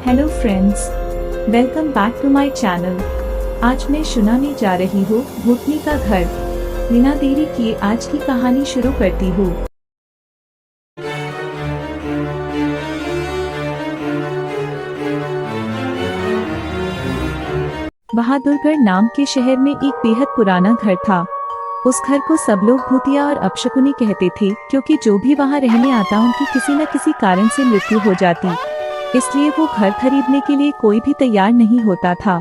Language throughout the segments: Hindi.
Hello friends, welcome back to my channel. आज मैं सुनाने जा रही हूँ भूतनी का घर। बिना देरी किए आज की कहानी शुरू करती हूँ। बहादुरगढ़ नाम के शहर में एक बेहद पुराना घर था। उस घर को सब लोग भूतिया और अपशकुनी कहते थे, क्योंकि जो भी वहाँ रहने आता उनकी किसी न किसी कारण से मृत्यु हो जाती। इसलिए वो घर खरीदने के लिए कोई भी तैयार नहीं होता था।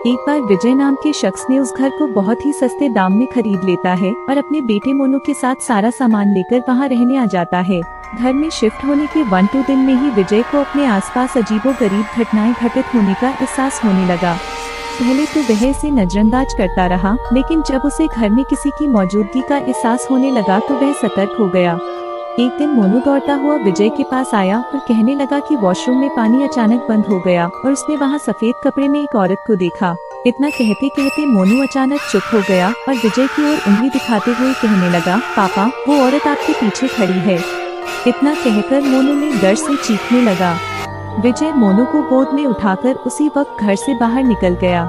एक बार विजय नाम के शख्स ने उस घर को बहुत ही सस्ते दाम में खरीद लेता है और अपने बेटे मोनू के साथ सारा सामान लेकर वहाँ रहने आ जाता है। घर में शिफ्ट होने के 1-2 दिन में ही विजय को अपने आसपास अजीबोगरीब घटनाएं घटित होने का एहसास होने लगा। पहले तो वह इसे नजरअंदाज करता रहा, लेकिन जब उसे घर में किसी की मौजूदगी का एहसास होने लगा तो वह सतर्क हो गया। एक दिन मोनू दौड़ता हुआ विजय के पास आया और कहने लगा कि वॉशरूम में पानी अचानक बंद हो गया और उसने वहाँ सफेद कपड़े में एक औरत को देखा। इतना कहते कहते मोनू अचानक चुप हो गया और विजय की ओर उंगली दिखाते हुए कहने लगा, पापा, वो औरत आपके पीछे खड़ी है। इतना कहकर मोनू ने डर से चीखने लगा। विजय मोनू को गोद में उठाकर उसी वक्त घर से बाहर निकल गया।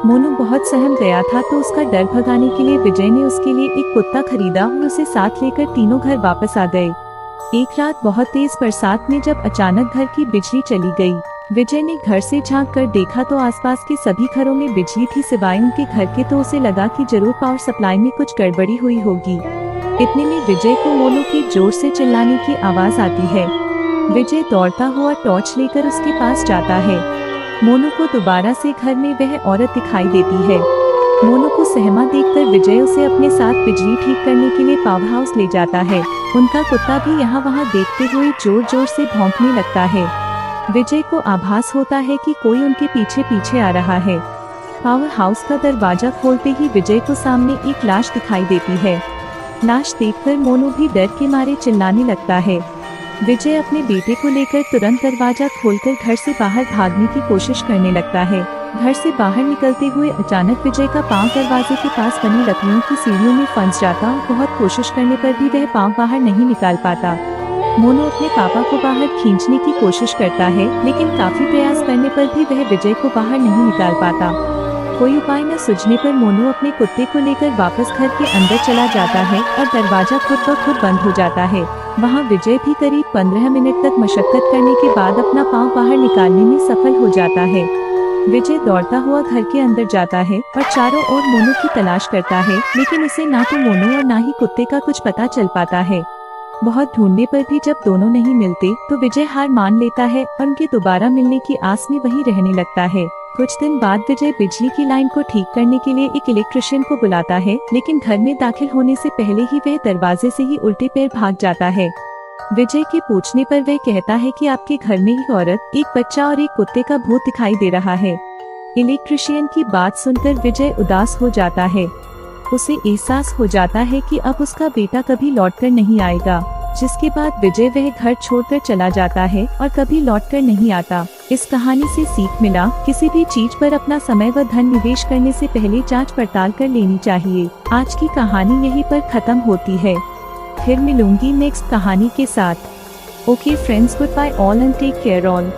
मोनू बहुत सहम गया था, तो उसका डर भगाने के लिए विजय ने उसके लिए एक कुत्ता खरीदा और उसे साथ लेकर तीनों घर वापस आ गए। एक रात बहुत तेज बरसात में जब अचानक घर की बिजली चली गई, विजय ने घर से झांक कर देखा तो आसपास के सभी घरों में बिजली थी सिवाय उनके घर के। तो उसे लगा कि जरूर पावर सप्लाई में कुछ गड़बड़ी हुई होगी। इतने में विजय को मोनू की जोर से चिल्लाने की आवाज आती है। विजय दौड़ता हुआ टॉर्च लेकर उसके पास जाता है। मोनू को दोबारा से घर में वह औरत दिखाई देती है। मोनू को सहमा देखकर विजय उसे अपने साथ बिजली ठीक करने के लिए पावर हाउस ले जाता है। उनका कुत्ता भी यहाँ वहाँ देखते हुए जोर जोर से भौंकने लगता है। विजय को आभास होता है कि कोई उनके पीछे पीछे आ रहा है। पावर हाउस का दरवाजा खोलते ही विजय को सामने एक लाश दिखाई देती है। लाश देखकर मोनू भी डर के मारे चिल्लाने लगता है। विजय अपने बेटे को लेकर तुरंत दरवाजा खोलकर घर से बाहर भागने की कोशिश करने लगता है। घर से बाहर निकलते हुए अचानक विजय का पांव दरवाजे के पास बनी लकड़ियों की सीढ़ियों में फंस जाता और बहुत कोशिश करने पर भी वह पांव बाहर नहीं निकाल पाता। मोनू अपने पापा को बाहर खींचने की कोशिश करता है, लेकिन काफी प्रयास करने पर भी वह विजय को बाहर नहीं निकाल पाता। कोई उपाय न सूझने पर मोनू अपने कुत्ते को लेकर वापस घर के अंदर चला जाता है और दरवाजा खुद ब खुद बंद हो जाता है। वहाँ विजय भी करीब 15 मिनट तक मशक्कत करने के बाद अपना पाँव बाहर निकालने में सफल हो जाता है। विजय दौड़ता हुआ घर के अंदर जाता है और चारों ओर मोनू की तलाश करता है, लेकिन उसे ना तो मोनू और ना ही कुत्ते का कुछ पता चल पाता है। बहुत ढूंढने पर भी जब दोनों नहीं मिलते तो विजय हार मान लेता है और उनके दोबारा मिलने की आस में वहीं रहने लगता है। कुछ दिन बाद विजय बिजली की लाइन को ठीक करने के लिए एक इलेक्ट्रिशियन को बुलाता है, लेकिन घर में दाखिल होने से पहले ही वह दरवाजे से ही उल्टे पैर भाग जाता है। विजय के पूछने पर वह कहता है कि आपके घर में एक औरत, एक बच्चा और एक कुत्ते का भूत दिखाई दे रहा है। इलेक्ट्रिशियन की बात सुनकर विजय उदास हो जाता है। उसे एहसास हो जाता है कि अब उसका बेटा कभी लौटकर नहीं आएगा, जिसके बाद विजय वह घर छोड़कर चला जाता है और कभी लौटकर नहीं आता। इस कहानी से सीख मिला, किसी भी चीज पर अपना समय व धन निवेश करने से पहले जांच पड़ताल कर लेनी चाहिए। आज की कहानी यहीं पर खत्म होती है। फिर मिलूंगी नेक्स्ट कहानी के साथ। Okay friends, good bye all and take care all.